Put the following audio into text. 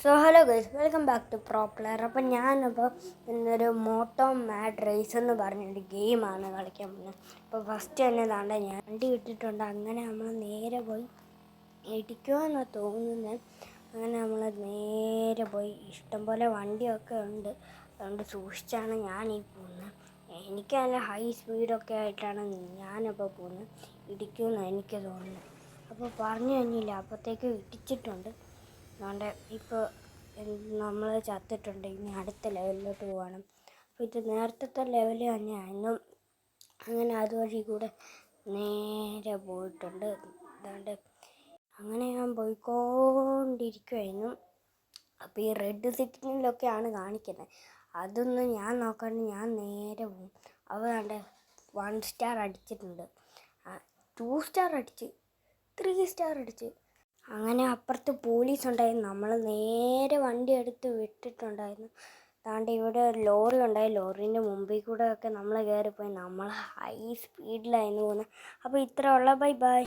Hello guys, welcome back to pro player. അപ്പം ഞാനിപ്പോൾ ഇന്നൊരു മോട്ടോ മാഡ് റേസ് എന്ന് പറഞ്ഞൊരു ഗെയിമാണ് കളിക്കാൻ പോകുന്നത്. അപ്പോൾ ഫസ്റ്റ് തന്നെ താണ്ട ഞാൻ വണ്ടി ഇട്ടിട്ടുണ്ട്. അങ്ങനെ നമ്മൾ നേരെ പോയി ഇടിക്കുമെന്നാണ് തോന്നുന്നത്. അങ്ങനെ നമ്മൾ നേരെ പോയി, ഇഷ്ടംപോലെ വണ്ടിയൊക്കെ ഉണ്ട്, അതുകൊണ്ട് സൂക്ഷിച്ചാണ് ഞാനീ പോകുന്നത്. എനിക്ക് നല്ല ഹൈ സ്പീഡൊക്കെ ആയിട്ടാണ് ഞാനപ്പോൾ പോകുന്നത്. ഇടിക്കുമെന്നാണ് എനിക്ക് തോന്നുന്നത്. അപ്പോൾ പറഞ്ഞു കഴിഞ്ഞില്ല, അപ്പോഴത്തേക്ക് ഇടിച്ചിട്ടുണ്ട്. അതുകൊണ്ട് ഇപ്പോൾ നമ്മൾ ചത്തിട്ടുണ്ട്. ഇനി അടുത്ത ലെവലിലോട്ട് പോകണം. അപ്പോൾ ഇത് നേരത്തെ ലെവൽ തന്നെയായിരുന്നു. അങ്ങനെ അതുവഴി കൂടെ നേരെ പോയിട്ടുണ്ട്. അതുകൊണ്ട് അങ്ങനെ ഞാൻ പോയിക്കൊണ്ടിരിക്കുമായിരുന്നു. അപ്പോൾ ഈ റെഡ് സിഗ്നലൊക്കെയാണ് കാണിക്കുന്നത്. അതൊന്നും ഞാൻ നോക്കാണ്ട് ഞാൻ നേരെ പോകും. അപ്പോൾ കണ്ട് 1 സ്റ്റാർ അടിച്ചിട്ടുണ്ട്, 2 സ്റ്റാർ അടിച്ച്, 3 സ്റ്റാർ അടിച്ച്. അങ്ങനെ അപ്പുറത്ത് പോലീസ് ഉണ്ടായിരുന്നു. നമ്മൾ നേരെ വണ്ടി എടുത്ത് വിട്ടിട്ടുണ്ടായിരുന്നു. താണ്ട് ഇവിടെ ലോറി ഉണ്ടായി. ലോറീൻ്റെ മുമ്പിൽ കൂടെ ഒക്കെ നമ്മൾ കയറിപ്പോയി. നമ്മൾ ഹൈ സ്പീഡിലായിരുന്നു പോകുന്നത്. അപ്പോൾ ഇത്ര ഉള്ള ബൈ ബൈ.